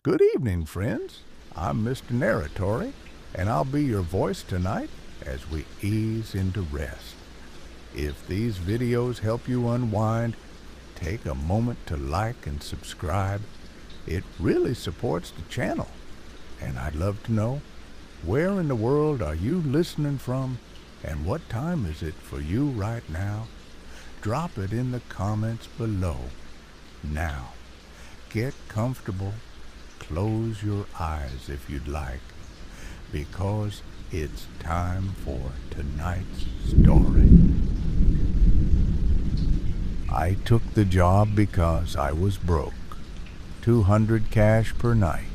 Good evening, friends. I'm Mr. Narratory, and I'll be your voice tonight as we ease into rest. If these videos help you unwind, take a moment to like and subscribe. It really supports the channel. And I'd love to know, where in the world are you listening from, and what time is it for you right now? Drop it in the comments below. Now, get comfortable. Close your eyes if you'd like, because it's time for tonight's story. I took the job because I was broke. $200 cash per night.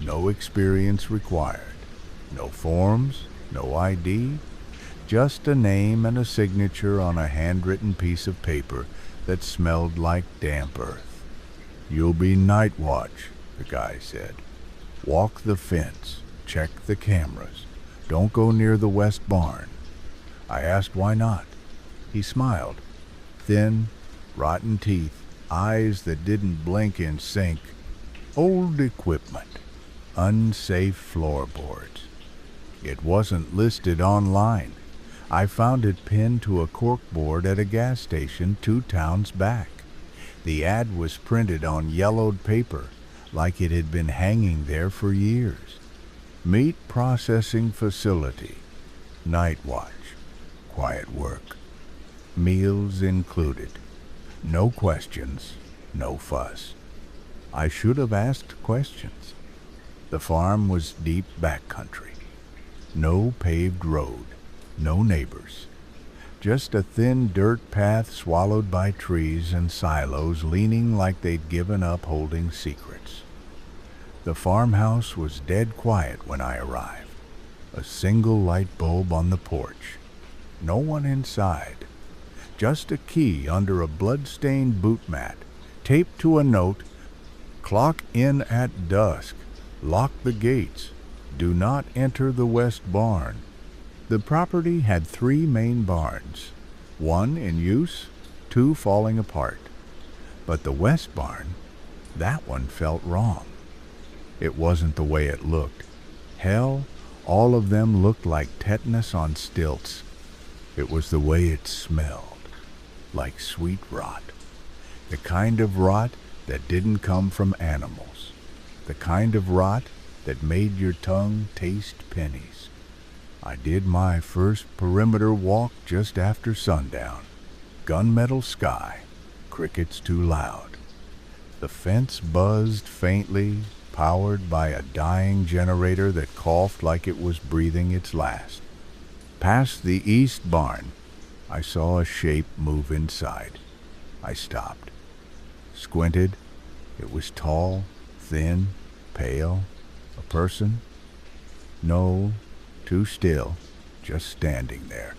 No experience required. No forms, no ID, just a name and a signature on a handwritten piece of paper that smelled like damp earth. You'll be night watch, the guy said. Walk the fence, check the cameras. Don't go near the west barn. I asked why not. He smiled. Thin, rotten teeth, eyes that didn't blink in sync. Old equipment. Unsafe floorboards. It wasn't listed online. I found it pinned to a corkboard at a gas station 2 towns back. The ad was printed on yellowed paper, like it had been hanging there for years. Meat processing facility. Night watch. Quiet work. Meals included. No questions, no fuss. I should have asked questions. The farm was deep backcountry. No paved road, no neighbors. Just a thin dirt path swallowed by trees and silos leaning like they'd given up holding secrets. The farmhouse was dead quiet when I arrived. A single light bulb on the porch. No one inside. Just a key under a blood-stained boot mat, taped to a note, "Clock in at dusk. Lock the gates. Do not enter the west barn." The property had 3 main barns, 1 in use, 2 falling apart. But the west barn, that one felt wrong. It wasn't the way it looked. Hell, all of them looked like tetanus on stilts. It was the way it smelled, like sweet rot. The kind of rot that didn't come from animals. The kind of rot that made your tongue taste pennies. I did my first perimeter walk just after sundown. Gunmetal sky, crickets too loud. The fence buzzed faintly, powered by a dying generator that coughed like it was breathing its last. Past the east barn, I saw a shape move inside. I stopped. Squinted. It was tall, thin, pale. A person? No, too still, just standing there,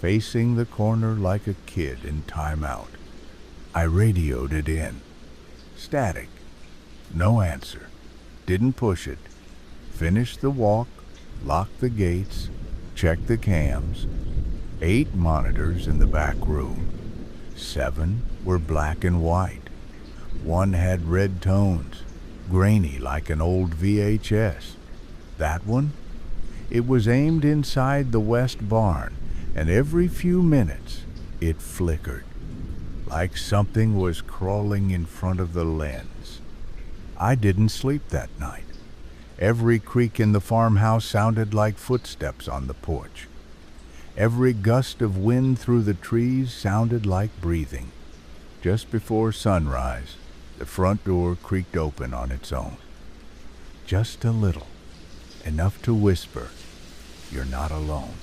facing the corner like a kid in timeout. I radioed it in. Static. No answer. Didn't push it. Finished the walk, locked the gates, checked the cams. 8 monitors in the back room. 7 were black and white. 1 had red tones, grainy like an old VHS. That one? It was aimed inside the west barn, and every few minutes it flickered, like something was crawling in front of the lens. I didn't sleep that night. Every creak in the farmhouse sounded like footsteps on the porch. Every gust of wind through the trees sounded like breathing. Just before sunrise, the front door creaked open on its own. Just a little, enough to whisper, "You're not alone."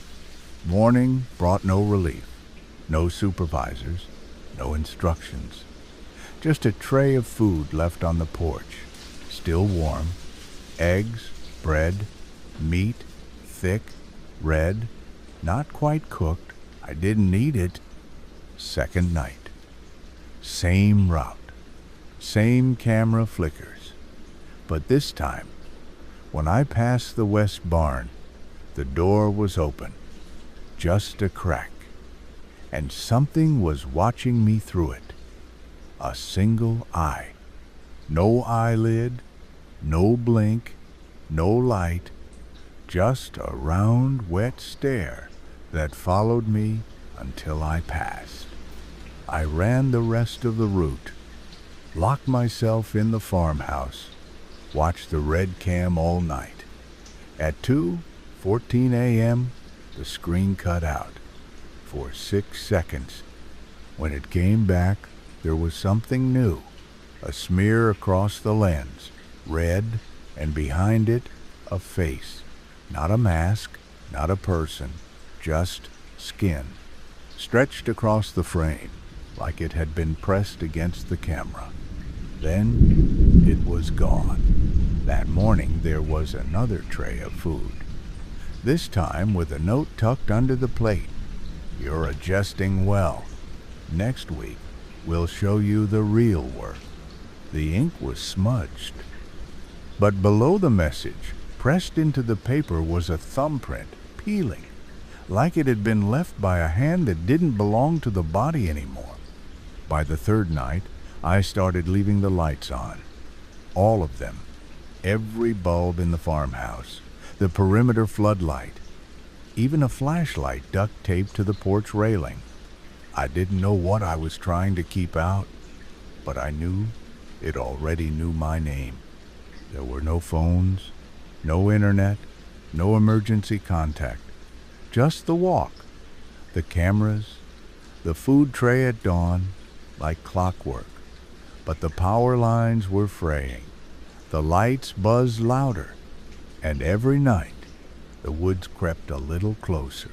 Morning brought no relief, no supervisors, no instructions. Just a tray of food left on the porch, still warm. Eggs, bread, meat, thick, red, not quite cooked. I didn't need it. Second night. Same route. Same camera flickers. But this time, when I passed the west barn, the door was open. Just a crack. And something was watching me through it. A single eye. No eyelid, No blink, no light, just a round, wet stare that followed me until I passed. I ran the rest of the route, locked myself in the farmhouse, watched the red cam all night. At 2:14 a.m., the screen cut out for 6 seconds. When it came back, there was something new. A smear across the lens, red, and behind it, a face. Not a mask, not a person, just skin, stretched across the frame like it had been pressed against the camera. Then it was gone. That morning there was another tray of food, this time with a note tucked under the plate. "You're adjusting well. Next week we'll show you the real work." The ink was smudged, but below the message, pressed into the paper, was a thumbprint, peeling, like it had been left by a hand that didn't belong to the body anymore. By the third night, I started leaving the lights on. All of them. Every bulb in the farmhouse. The perimeter floodlight. Even a flashlight duct taped to the porch railing. I didn't know what I was trying to keep out, but I knew it already knew my name. There were no phones, no internet, no emergency contact. Just the walk, the cameras, the food tray at dawn, like clockwork. But the power lines were fraying. The lights buzzed louder, and every night the woods crept a little closer.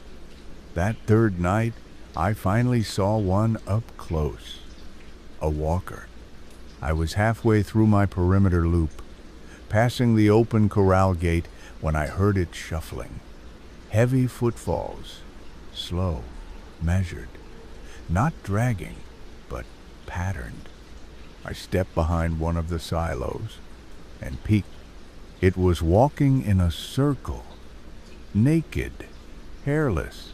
That third night, I finally saw one up close. A walker. I was halfway through my perimeter loop, passing the open corral gate, when I heard it shuffling. Heavy footfalls, slow, measured, not dragging, but patterned. I stepped behind one of the silos and peeked. It was walking in a circle, naked, hairless.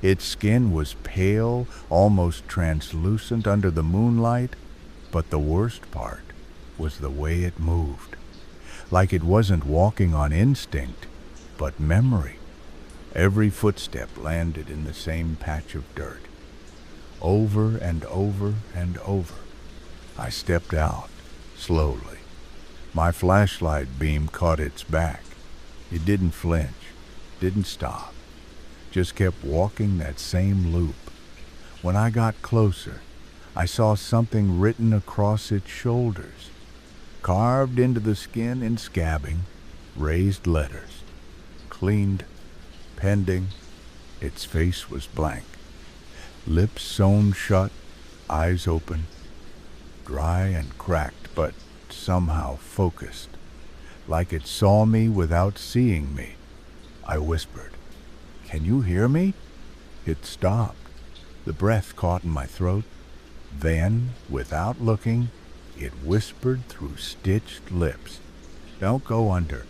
Its skin was pale, almost translucent under the moonlight, but the worst part was the way it moved, like it wasn't walking on instinct, but memory. Every footstep landed in the same patch of dirt. Over and over and over. I stepped out, slowly. My flashlight beam caught its back. It didn't flinch, didn't stop, just kept walking that same loop. When I got closer, I saw something written across its shoulders, carved into the skin in scabbing, raised letters, cleaned, pending. Its face was blank, lips sewn shut, eyes open, dry and cracked, but somehow focused, like it saw me without seeing me. I whispered, "Can you hear me?" It stopped. The breath caught in my throat. Then, without looking, it whispered through stitched lips, "Don't go under."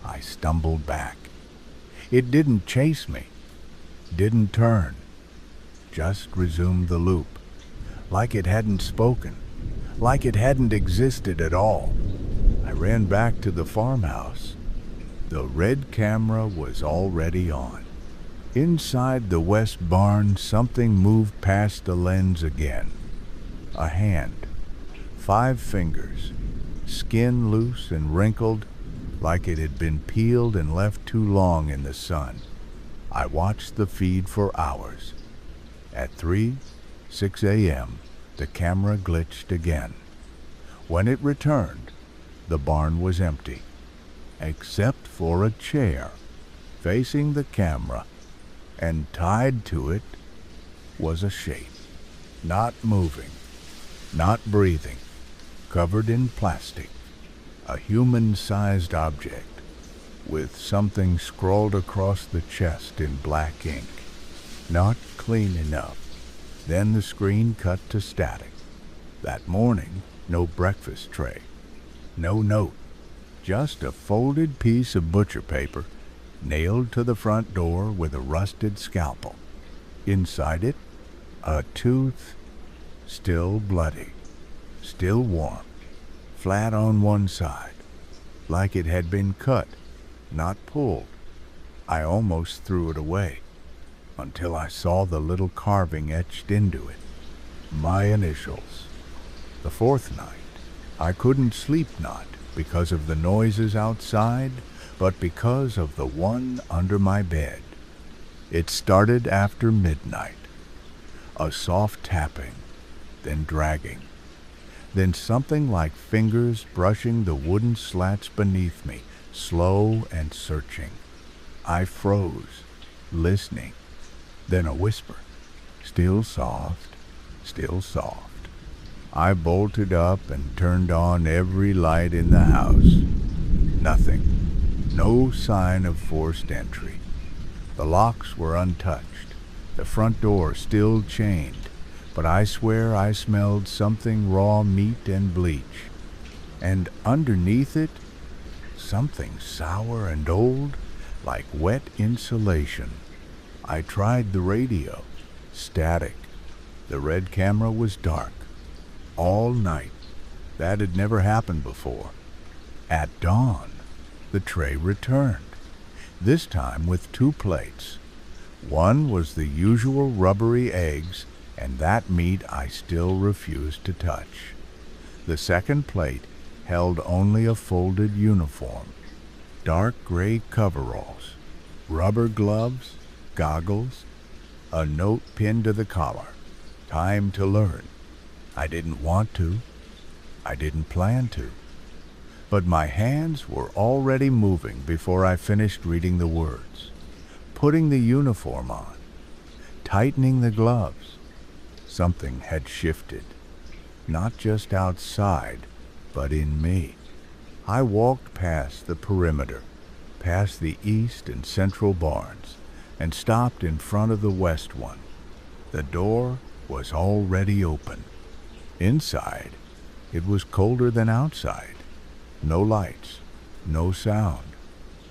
I stumbled back. It didn't chase me, didn't turn, just resumed the loop, like it hadn't spoken, like it hadn't existed at all. I ran back to the farmhouse. The red camera was already on. Inside the west barn, something moved past the lens again. A hand, 5 fingers, skin loose and wrinkled, like it had been peeled and left too long in the sun. I watched the feed for hours. At 3:06 a.m., the camera glitched again. When it returned, the barn was empty, except for a chair facing the camera, and tied to it was a shape, not moving, not breathing, covered in plastic, a human-sized object with something scrawled across the chest in black ink. Not clean enough. Then the screen cut to static. That morning, no breakfast tray, no note, just a folded piece of butcher paper nailed to the front door with a rusted scalpel. Inside it, a tooth, still bloody, still warm, flat on one side, like it had been cut, not pulled. I almost threw it away until I saw the little carving etched into it. My initials. The fourth night, I couldn't sleep, not because of the noises outside, but because of the one under my bed. It started after midnight. A soft tapping, then dragging, then something like fingers brushing the wooden slats beneath me, slow and searching. I froze, listening. Then a whisper, still soft, still soft. I bolted up and turned on every light in the house. Nothing. No sign of forced entry. The locks were untouched. The front door still chained. But I swear I smelled something raw meat and bleach. And underneath it, something sour and old, like wet insulation. I tried the radio. Static. The red camera was dark. All night. That had never happened before. At dawn, the tray returned. This time with 2 plates. One was the usual rubbery eggs, and that meat I still refused to touch. The second plate held only a folded uniform. Dark gray coveralls, rubber gloves, goggles, a note pinned to the collar. Time to learn. I didn't want to. I didn't plan to. But my hands were already moving before I finished reading the words. Putting the uniform on. Tightening the gloves. Something had shifted. Not just outside, but in me. I walked past the perimeter, past the east and central barns, and stopped in front of the west one. The door was already open. Inside, it was colder than outside. No lights, no sound,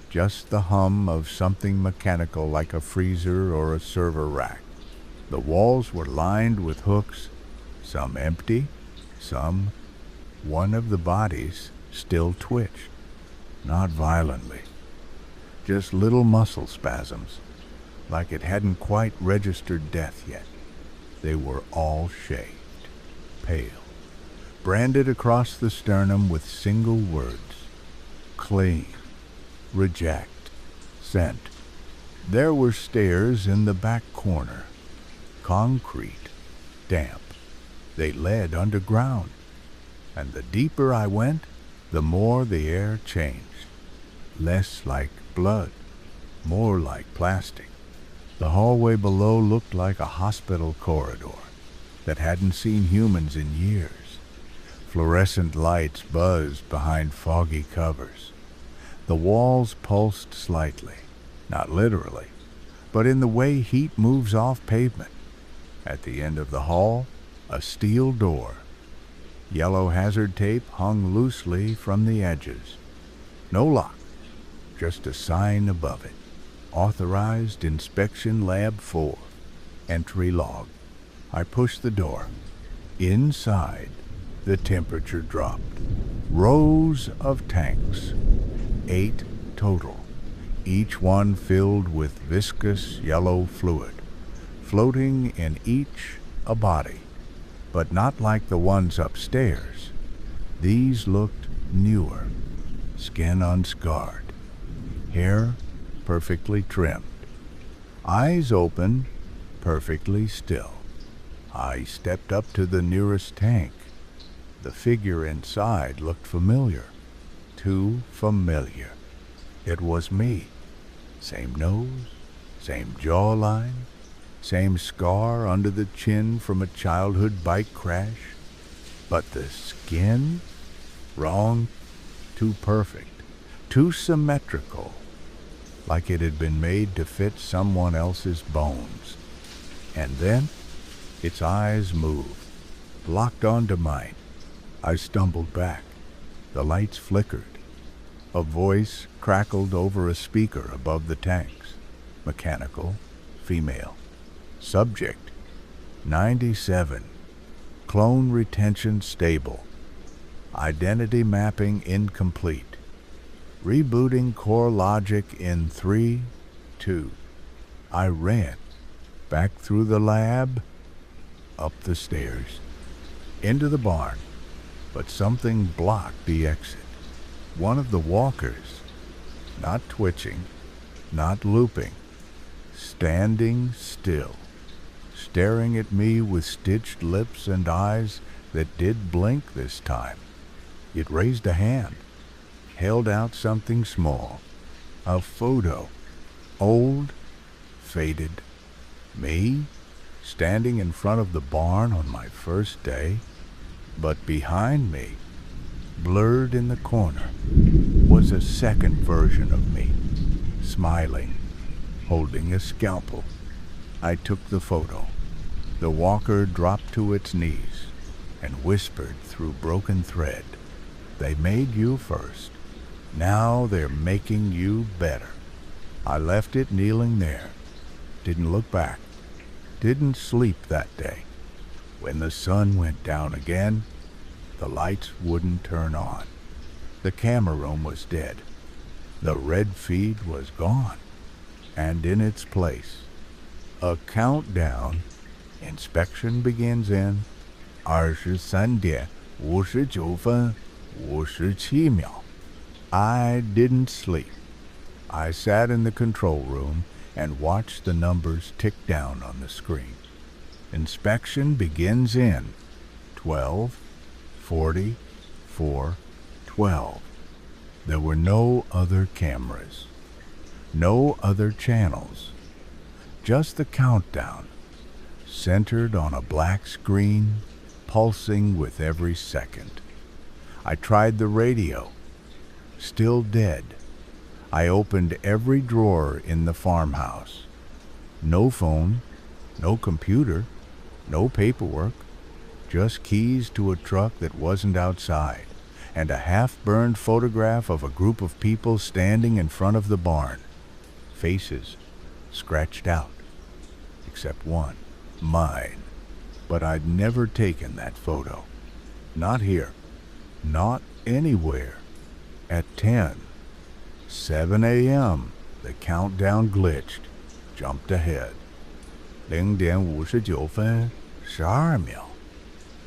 just the hum of something mechanical like a freezer or a server rack. The walls were lined with hooks, some empty, some. One of the bodies still twitched, not violently, just little muscle spasms, like it hadn't quite registered death yet. They were all shaved. Pale, branded across the sternum with single words: clean, reject, sent. There were stairs in the back corner, concrete, damp. They led underground, and the deeper I went, the more the air changed. Less like blood, more like plastic. The hallway below looked like a hospital corridor that hadn't seen humans in years. Fluorescent lights buzzed behind foggy covers. The walls pulsed slightly, not literally, but in the way heat moves off pavement. At the end of the hall, a steel door. Yellow hazard tape hung loosely from the edges. No lock, just a sign above it. Authorized Inspection Lab 4. Entry log. I pushed the door. Inside, the temperature dropped. Rows of tanks. 8 total. Each one filled with viscous yellow fluid. Floating in each a body. But not like the ones upstairs. These looked newer. Skin unscarred. Hair perfectly trimmed. Eyes open, perfectly still. I stepped up to the nearest tank. The figure inside looked familiar. Too familiar. It was me. Same nose, same jawline, same scar under the chin from a childhood bike crash. But the skin? Wrong. Too perfect. Too symmetrical. Like it had been made to fit someone else's bones. And then its eyes moved, locked onto mine. I stumbled back. The lights flickered. A voice crackled over a speaker above the tanks. Mechanical, female. Subject, 97. Clone retention stable. Identity mapping incomplete. Rebooting core logic in 3, 2. I ran, back through the lab, up the stairs, into the barn, but something blocked the exit. One of the walkers, not twitching, not looping, standing still, staring at me with stitched lips and eyes that did blink this time. It raised a hand, held out something small, a photo, old, faded. Me, standing in front of the barn on my first day, but behind me, blurred in the corner, was a second version of me, smiling, holding a scalpel. I took the photo. The walker dropped to its knees and whispered through broken thread, "They made you first. Now they're making you better." I left it kneeling there, didn't look back, didn't sleep that day. When the sun went down again, the lights wouldn't turn on. The camera room was dead. The red feed was gone. And in its place, a countdown. Inspection begins in 23点59分57秒. I didn't sleep. I sat in the control room and watched the numbers tick down on the screen. Inspection begins in 12, 44, 12. There were no other cameras, no other channels, just the countdown, centered on a black screen, pulsing with every second. I tried the radio, still dead. I opened every drawer in the farmhouse. No phone, no computer, no paperwork, just keys to a truck that wasn't outside, and a half-burned photograph of a group of people standing in front of the barn. Faces scratched out, except one, mine. But I'd never taken that photo. Not here, not anywhere. At 7 a.m., the countdown glitched, jumped ahead. 0点59分12秒,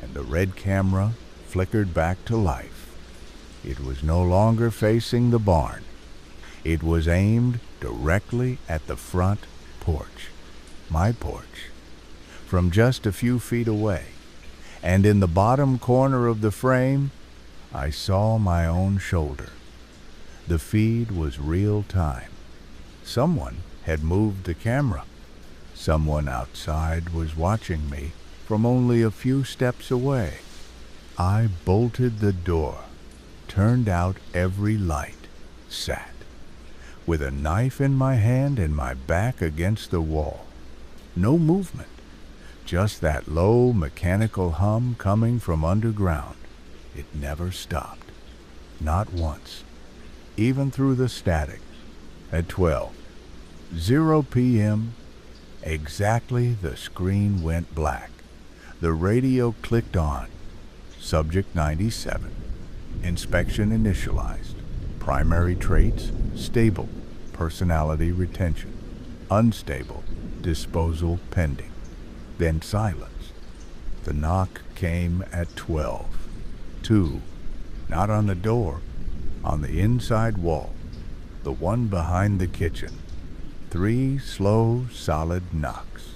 and the red camera flickered back to life. It was no longer facing the barn. It was aimed directly at the front porch, my porch, from just a few feet away. And in the bottom corner of the frame, I saw my own shoulder. The feed was real time. Someone had moved the camera. Someone outside was watching me from only a few steps away. I bolted the door, turned out every light, sat, with a knife in my hand and my back against the wall. No movement, just that low mechanical hum coming from underground. It never stopped, not once, even through the static. At 12:00 p.m., exactly, the screen went black. The radio clicked on. Subject 97. Inspection initialized. Primary traits, stable. Personality retention. Unstable. Disposal pending. Then silence. The knock came at 12:02. Not on the door, on the inside wall, the one behind the kitchen. 3 slow, solid knocks.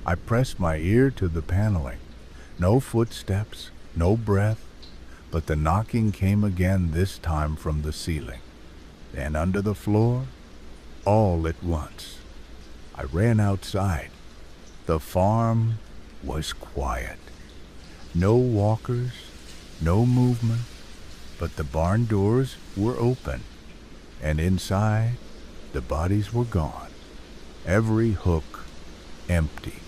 I pressed my ear to the paneling. No footsteps, no breath, but the knocking came again, this time from the ceiling. Then under the floor, all at once. I ran outside. The farm was quiet. No walkers, no movement, but the barn doors were open, and inside, the bodies were gone. Every hook empty,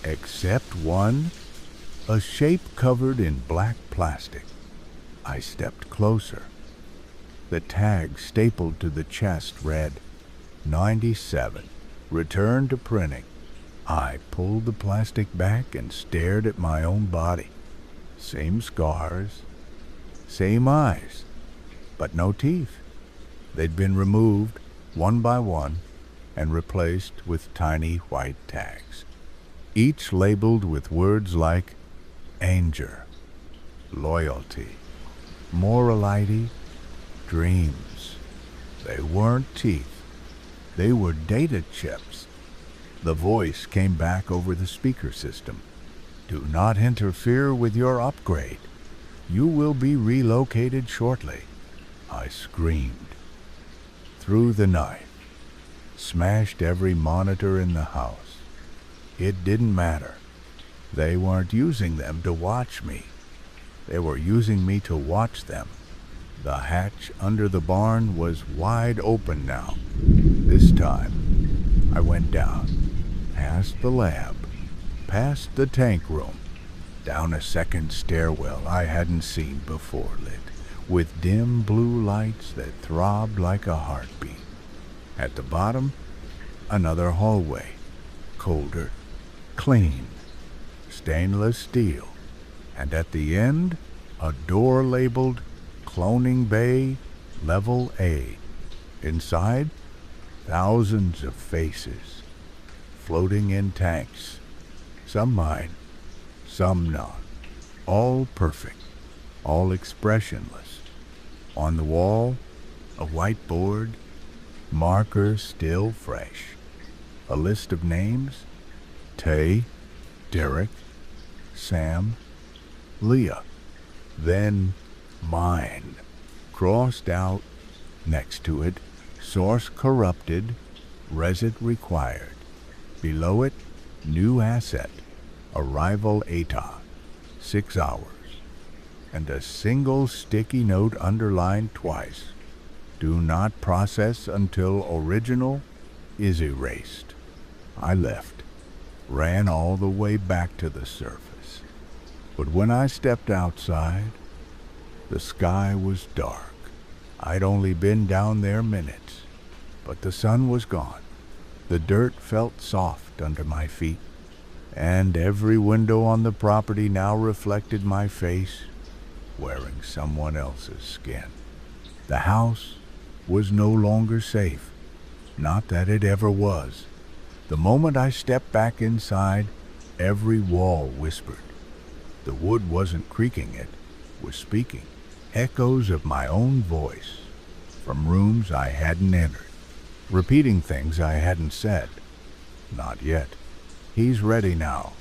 except one, a shape covered in black plastic. I stepped closer. The tag stapled to the chest read 97, return to printing. I pulled the plastic back and stared at my own body. Same scars, same eyes, but no teeth. They'd been removed one by one and replaced with tiny white tags, each labeled with words like anger, loyalty, morality, dreams. They weren't teeth. They were data chips. The voice came back over the speaker system. Do not interfere with your upgrade. You will be relocated shortly. I screamed. Through the night, smashed every monitor in the house. It didn't matter. They weren't using them to watch me. They were using me to watch them. The hatch under the barn was wide open now. This time, I went down, past the lab, past the tank room, down a second stairwell I hadn't seen before, lit with dim blue lights that throbbed like a heartbeat. At the bottom, another hallway, colder, clean, stainless steel, and at the end, a door labeled Cloning Bay Level A. Inside, thousands of faces, floating in tanks, some mine, some not, all perfect, all expressionless. On the wall, a whiteboard, marker still fresh, a list of names: Tay, Derek, Sam, Leah. Then mine, crossed out, next to it, source corrupted, reset required. Below it, new asset, arrival ATA, 6 hours. And a single sticky note underlined twice: do not process until original is erased. I left, ran all the way back to the surface. But when I stepped outside, the sky was dark. I'd only been down there minutes, but the sun was gone. The dirt felt soft under my feet, and every window on the property now reflected my face, wearing someone else's skin. The house was no longer safe. Not that it ever was. The moment I stepped back inside, every wall whispered. The wood wasn't creaking, it was speaking. Echoes of my own voice from rooms I hadn't entered, repeating things I hadn't said. Not yet. He's ready now.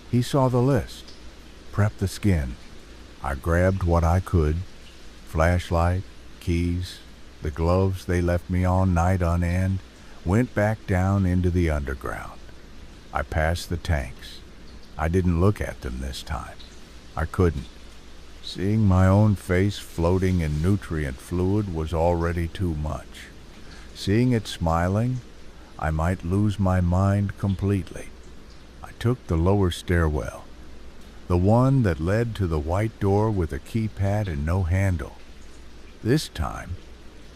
He saw the list. Prep the skin. I grabbed what I could: flashlight, keys, the gloves they left me on night on end, went back down into the underground. I passed the tanks. I didn't look at them this time. I couldn't. Seeing my own face floating in nutrient fluid was already too much. Seeing it smiling, I might lose my mind completely. I took the lower stairwell, the one that led to the white door with a keypad and no handle. This time,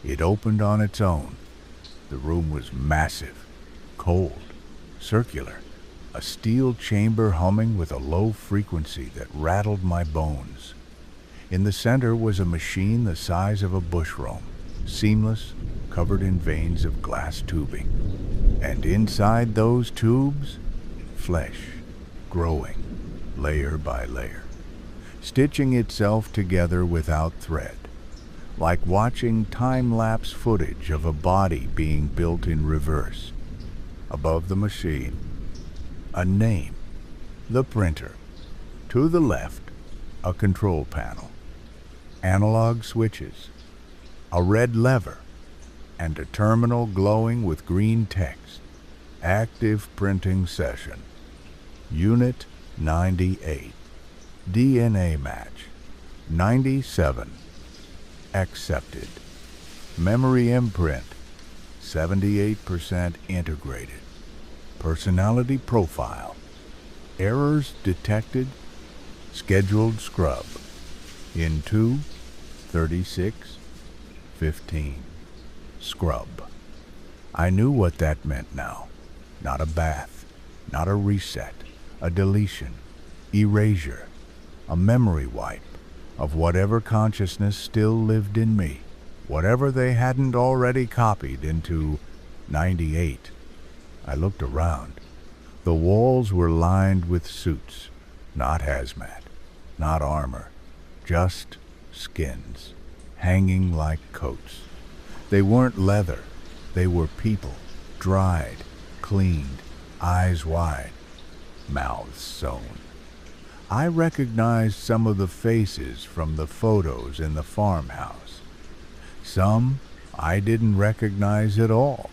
it opened on its own. The room was massive, cold, circular, a steel chamber humming with a low frequency that rattled my bones. In the center was a machine the size of a bushroom, seamless, covered in veins of glass tubing. And inside those tubes, flesh, growing, layer by layer, stitching itself together without thread, like watching time-lapse footage of a body being built in reverse. Above the machine, a name, the printer. To the left, a control panel, analog switches, a red lever, and a terminal glowing with green text. Active printing session. Unit 98. DNA match. 97. Accepted. Memory imprint. 78% integrated. Personality profile. Errors detected. Scheduled scrub. In 2, 36, 15. Scrub. I knew what that meant now. Not a bath, not a reset, a deletion, erasure, a memory wipe of whatever consciousness still lived in me. whatever they hadn't already copied into 98. I looked around. The walls were lined with suits, not hazmat, not armor, just skins, hanging like coats. They weren't leather, they were people, dried, cleaned, eyes wide, mouths sewn. I recognized some of the faces from the photos in the farmhouse. Some I didn't recognize at all,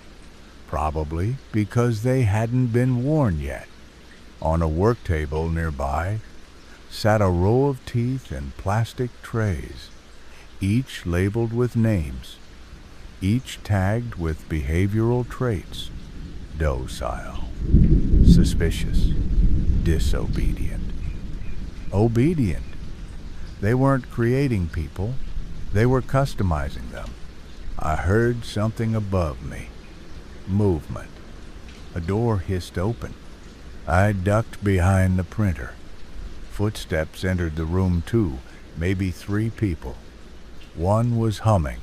probably because they hadn't been worn yet. On a work table nearby sat a row of teeth in plastic trays, each labeled with names, each tagged with behavioral traits: docile, suspicious, disobedient, obedient. They weren't creating people, they were customizing them. I heard something above me. Movement. A door hissed open. I ducked behind the printer. Footsteps entered the room too, maybe 3 people. One was humming,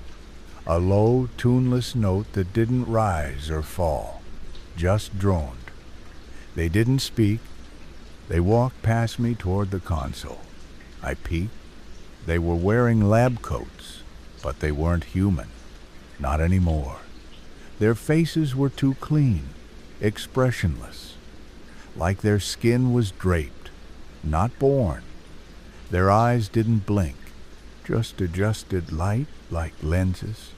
a low, tuneless note that didn't rise or fall, just droned. They didn't speak. They walked past me toward the console. I peeked. They were wearing lab coats, but they weren't human. Not anymore. Their faces were too clean, expressionless, like their skin was draped, not born. Their eyes didn't blink, just adjusted light like lenses.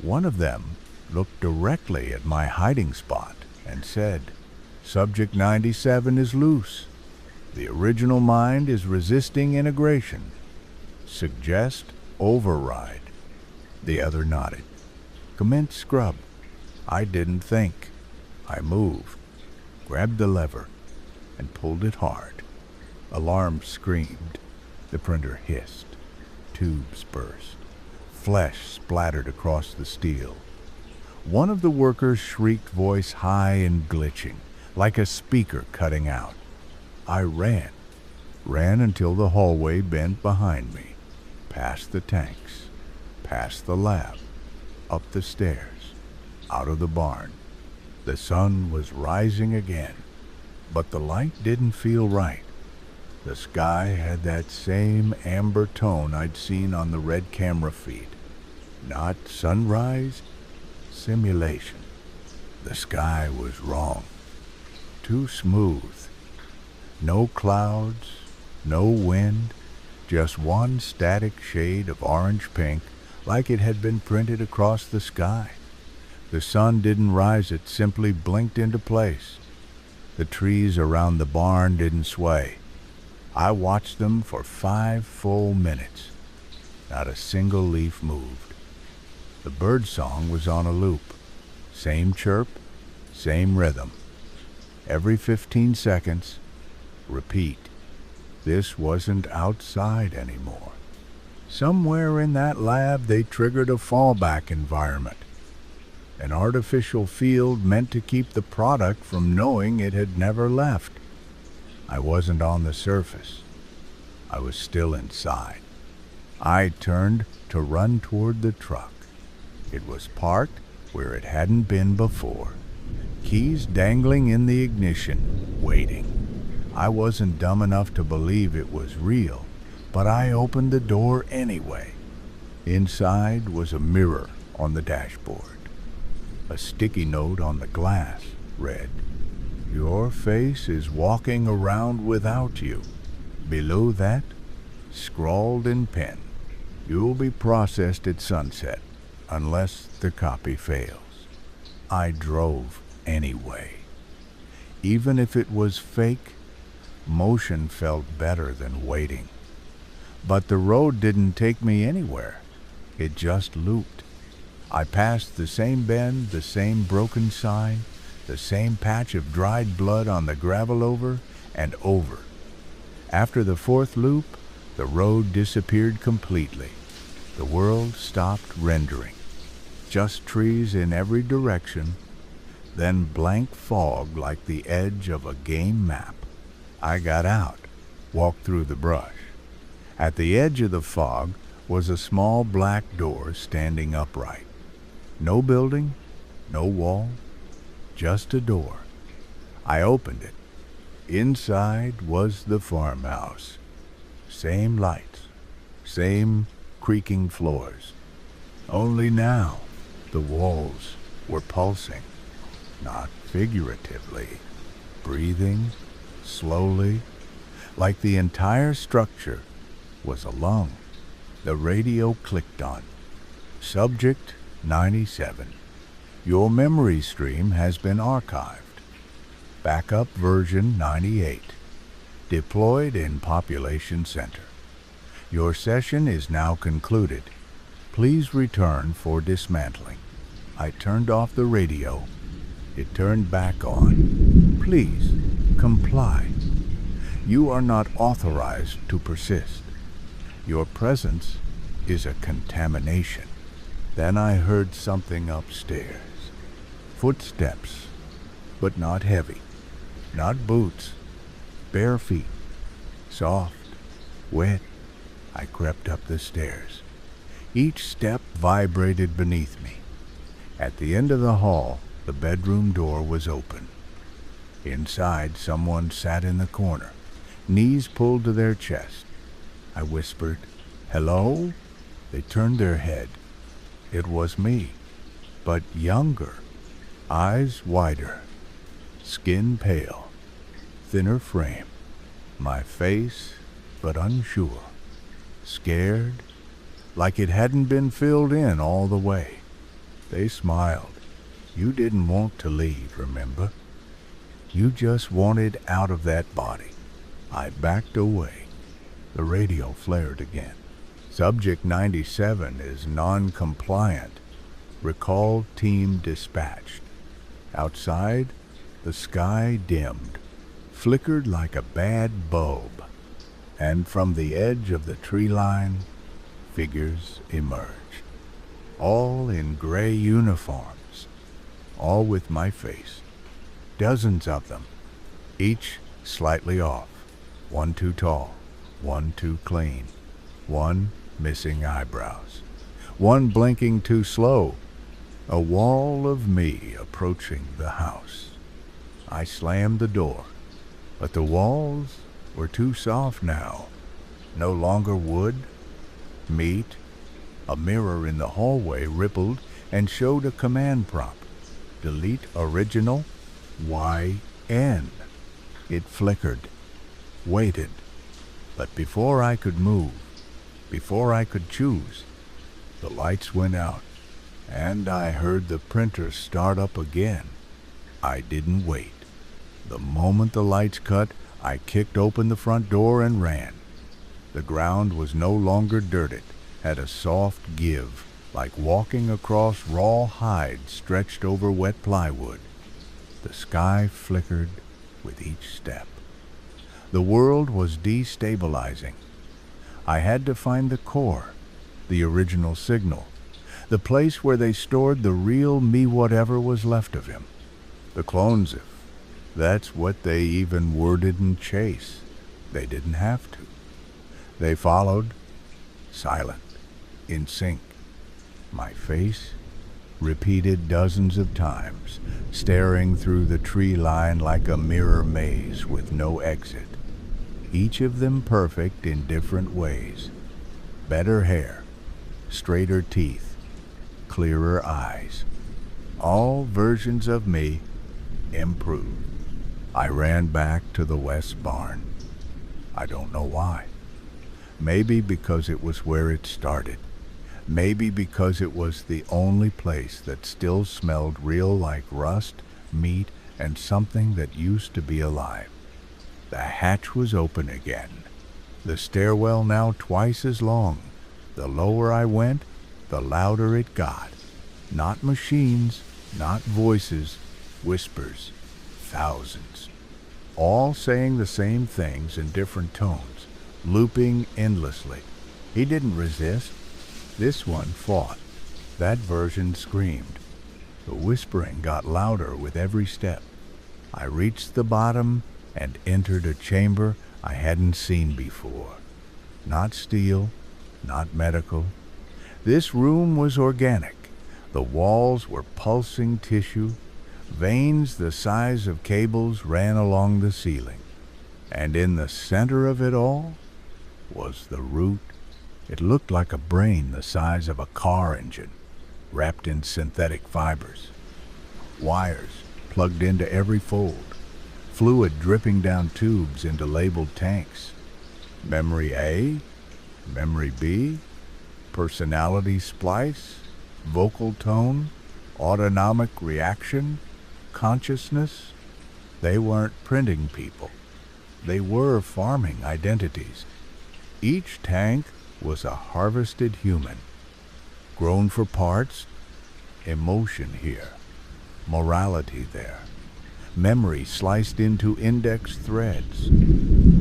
One of them looked directly at my hiding spot and said, "Subject 97 is loose. The original mind is resisting integration. Suggest override." The other nodded. "Commence scrub." I didn't think. I moved, grabbed the lever, and pulled it hard. Alarm screamed. The printer hissed. Tubes burst. Flesh splattered across the steel. One of the workers shrieked, voice high and glitching, like a speaker cutting out. I ran until the hallway bent behind me, past the tanks, past the lab, up the stairs, out of the barn. The sun was rising again, but the light didn't feel right. The sky had that same amber tone I'd seen on the red camera feed. Not sunrise, simulation. The sky was wrong. Too smooth. No clouds, no wind, just one static shade of orange-pink, like it had been printed across the sky. The sun didn't rise, it simply blinked into place. The trees around the barn didn't sway. I watched them for 5 full minutes. Not a single leaf moved. The bird song was on a loop. Same chirp, same rhythm. Every 15 seconds, repeat. This wasn't outside anymore. Somewhere in that lab they triggered a fallback environment. An artificial field meant to keep the product from knowing it had never left. I wasn't on the surface. I was still inside. I turned to run toward the truck. It was parked where it hadn't been before. Keys dangling in the ignition, waiting. I wasn't dumb enough to believe it was real, but I opened the door anyway. Inside was a mirror on the dashboard. A sticky note on the glass read, "Your face is walking around without you." Below that, scrawled in pen, "You'll be processed at sunset, unless the copy fails." I drove anyway. Even if it was fake, motion felt better than waiting. But the road didn't take me anywhere. It just looped. I passed the same bend, the same broken sign, the same patch of dried blood on the gravel over and over. After the 4th loop, the road disappeared completely. The world stopped rendering. Just trees in every direction, then blank fog like the edge of a game map. I got out, walked through the brush. At the edge of the fog was a small black door standing upright. No building, no wall, just a door. I opened it. Inside was the farmhouse. Same lights, same creaking floors. Only now the walls were pulsing, not figuratively, breathing slowly, like the entire structure was a lung. The radio clicked on. Subject 97. Your memory stream has been archived. Backup version 98. Deployed in Population Center. Your session is now concluded. Please return for dismantling. I turned off the radio. It turned back on. Please comply. You are not authorized to persist. Your presence is a contamination. Then I heard something upstairs. Footsteps, but not heavy. Not boots. Bare feet. Soft, wet. I crept up the stairs. Each step vibrated beneath me. At the end of the hall, the bedroom door was open. Inside, someone sat in the corner, knees pulled to their chest. I whispered, "Hello?" They turned their head. It was me, but younger, eyes wider, skin pale, thinner frame, my face but unsure, scared, like it hadn't been filled in all the way. They smiled. You didn't want to leave, remember? You just wanted out of that body. I backed away. The radio flared again. Subject 97 is non-compliant. Recall team dispatched. Outside, the sky dimmed, flickered like a bad bulb, and from the edge of the tree line, figures emerged, all in gray uniforms, all with my face. Dozens of them, each slightly off, one too tall, one too clean, one missing eyebrows, one blinking too slow, a wall of me approaching the house. I slammed the door, but the walls were too soft now, no longer wood, meat. A mirror in the hallway rippled and showed a command prompt. Delete original YN. It flickered, waited, but before I could move, before I could choose, the lights went out, and I heard the printer start up again. I didn't wait. The moment the lights cut, I kicked open the front door and ran. The ground was no longer dirted, had a soft give, like walking across raw hide stretched over wet plywood. The sky flickered with each step. The world was destabilizing. I had to find the core, the original signal, the place where they stored the real me, whatever was left of him. The clones, if that's what they even worded in Chase. They didn't have to. They followed, silent, in sync. My face, repeated dozens of times, staring through the tree line like a mirror maze with no exit. Each of them perfect in different ways. Better hair, straighter teeth, clearer eyes. All versions of me improved. I ran back to the west barn. I don't know why. Maybe because it was where it started. Maybe because it was the only place that still smelled real, like rust, meat, and something that used to be alive. The hatch was open again. The stairwell now twice as long. The lower I went, the louder it got. Not machines, not voices, whispers, thousands. All saying the same things in different tones, looping endlessly. He didn't resist. This one fought. That version screamed. The whispering got louder with every step. I reached the bottom and entered a chamber I hadn't seen before. Not steel, not medical. This room was organic. The walls were pulsing tissue. Veins the size of cables ran along the ceiling. And in the center of it all was the root. It looked like a brain the size of a car engine, wrapped in synthetic fibers. Wires plugged into every fold. Fluid dripping down tubes into labeled tanks. Memory A, Memory B, personality splice, vocal tone, autonomic reaction, consciousness. They weren't printing people. They were farming identities. Each tank was a harvested human, grown for parts, emotion here, morality there, memory sliced into index threads.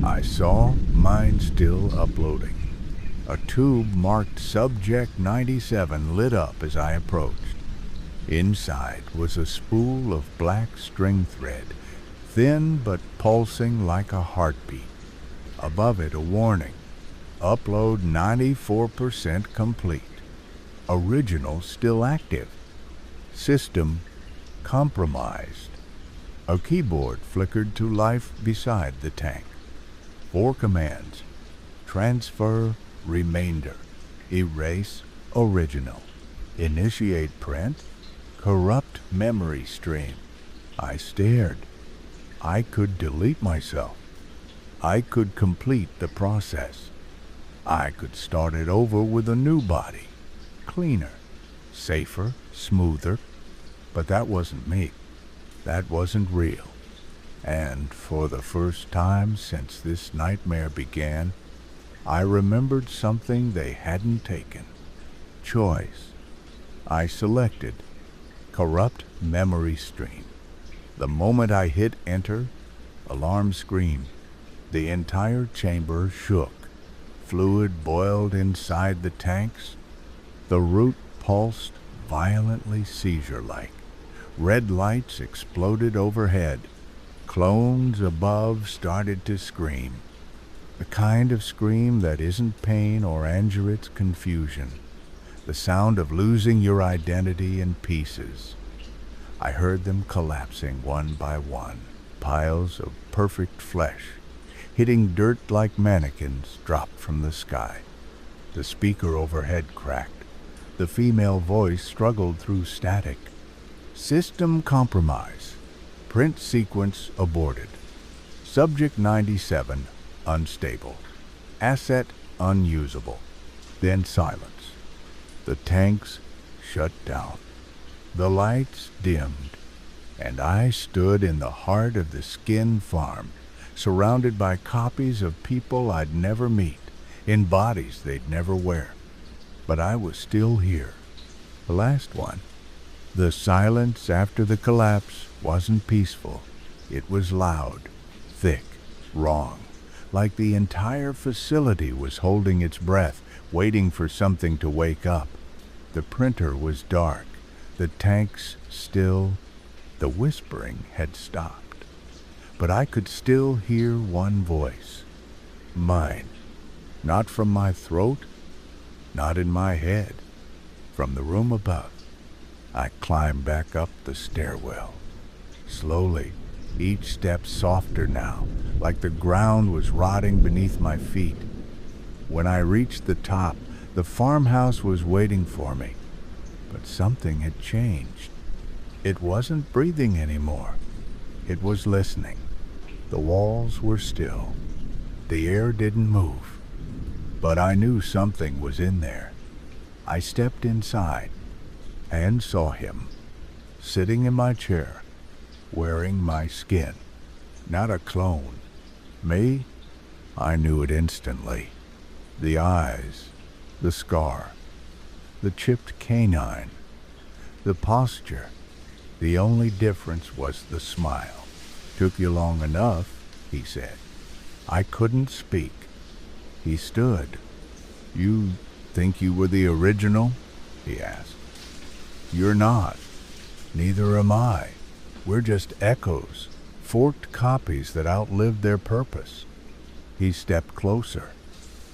I saw mine still uploading. A tube marked Subject 97 lit up as I approached. Inside was a spool of black string thread, thin but pulsing like a heartbeat. Above it a warning. Upload 94% complete. Original still active. System compromised. A keyboard flickered to life beside the tank. 4 commands. Transfer remainder. Erase original. Initiate print. Corrupt memory stream. I stared. I could delete myself. I could complete the process. I could start it over with a new body. Cleaner, safer, smoother. But that wasn't me. That wasn't real. And for the first time since this nightmare began, I remembered something they hadn't taken. Choice. I selected corrupt memory stream. The moment I hit enter, alarm screamed. The entire chamber shook. Fluid boiled inside the tanks. The root pulsed violently seizure-like. Red lights exploded overhead. Clones above started to scream. The kind of scream that isn't pain or anger, it's confusion. The sound of losing your identity in pieces. I heard them collapsing one by one, piles of perfect flesh, hitting dirt like mannequins dropped from the sky. The speaker overhead cracked. The female voice struggled through static. System compromise. Print sequence aborted. Subject 97 unstable. Asset unusable. Then silence. The tanks shut down. The lights dimmed, and I stood in the heart of the skin farm, surrounded by copies of people I'd never meet, in bodies they'd never wear. But I was still here. The last one. The silence after the collapse wasn't peaceful. It was loud, thick, wrong, like the entire facility was holding its breath, waiting for something to wake up. The printer was dark, the tanks still. The whispering had stopped, but I could still hear one voice. Mine. Not from my throat, not in my head. From the room above. I climbed back up the stairwell. Slowly, each step softer now, like the ground was rotting beneath my feet. When I reached the top, the farmhouse was waiting for me. But something had changed. It wasn't breathing anymore. It was listening. The walls were still. The air didn't move. But I knew something was in there. I stepped inside and saw him, sitting in my chair, wearing my skin. Not a clone. Me? I knew it instantly. The eyes, the scar, the chipped canine, the posture. The only difference was the smile. Took you long enough, he said. I couldn't speak. He stood. You think you were the original? He asked. You're not. Neither am I. We're just echoes, forked copies that outlived their purpose. He stepped closer,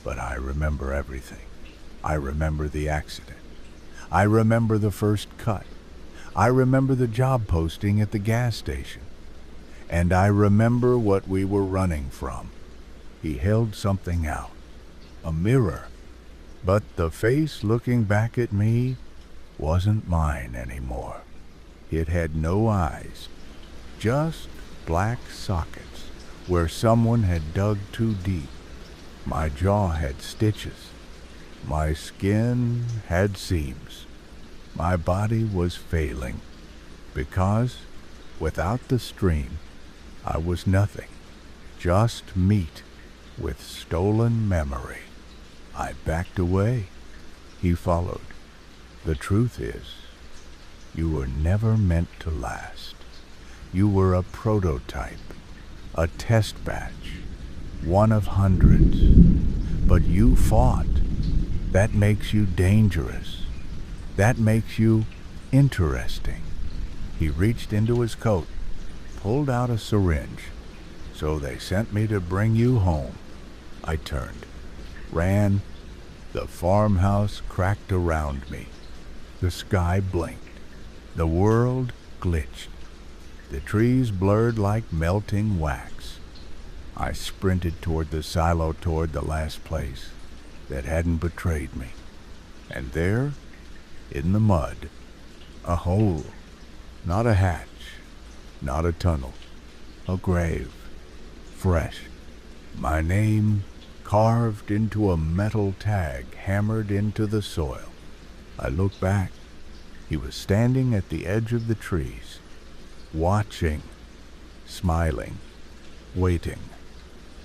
but I remember everything. I remember the accident. I remember the first cut. I remember the job posting at the gas station. And I remember what we were running from. He held something out. A mirror. But the face looking back at me wasn't mine anymore. It had no eyes. Just black sockets where someone had dug too deep. My jaw had stitches. My skin had seams. My body was failing because without the stream, I was nothing, just meat with stolen memory. I backed away. He followed. The truth is, you were never meant to last. You were a prototype, a test batch, one of hundreds. But you fought. That makes you dangerous. That makes you interesting. He reached into his coat, pulled out a syringe. So they sent me to bring you home. I turned, ran. The farmhouse cracked around me. The sky blinked. The world glitched. The trees blurred like melting wax. I sprinted toward the silo, toward the last place that hadn't betrayed me. And there, in the mud, a hole, not a hatch, not a tunnel, a grave, fresh. My name carved into a metal tag hammered into the soil. I looked back. He was standing at the edge of the trees, watching, smiling, waiting.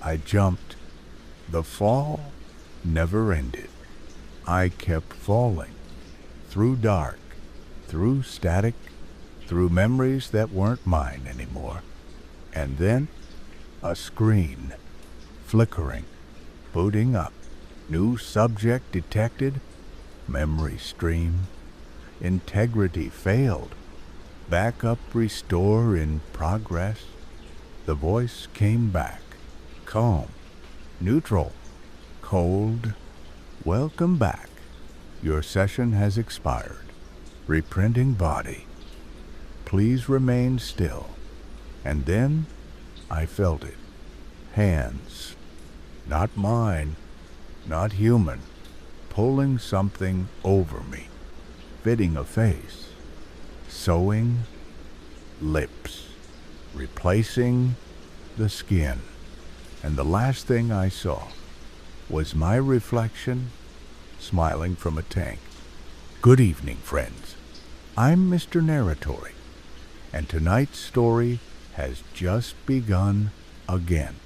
I jumped. The fall never ended. I kept falling, through dark, through static, through memories that weren't mine anymore. And then a screen, flickering, booting up, new subject detected, memory stream, integrity failed, backup restore in progress. The voice came back, calm, neutral, cold. Welcome back. Your session has expired. Reprinting body. Please remain still. And then I felt it. Hands. Not mine. Not human. Pulling something over me. Fitting a face. Sewing lips. Replacing the skin. And the last thing I saw was my reflection smiling from a tank. Good evening, friends. I'm Mr. Narratory, and tonight's story has just begun again.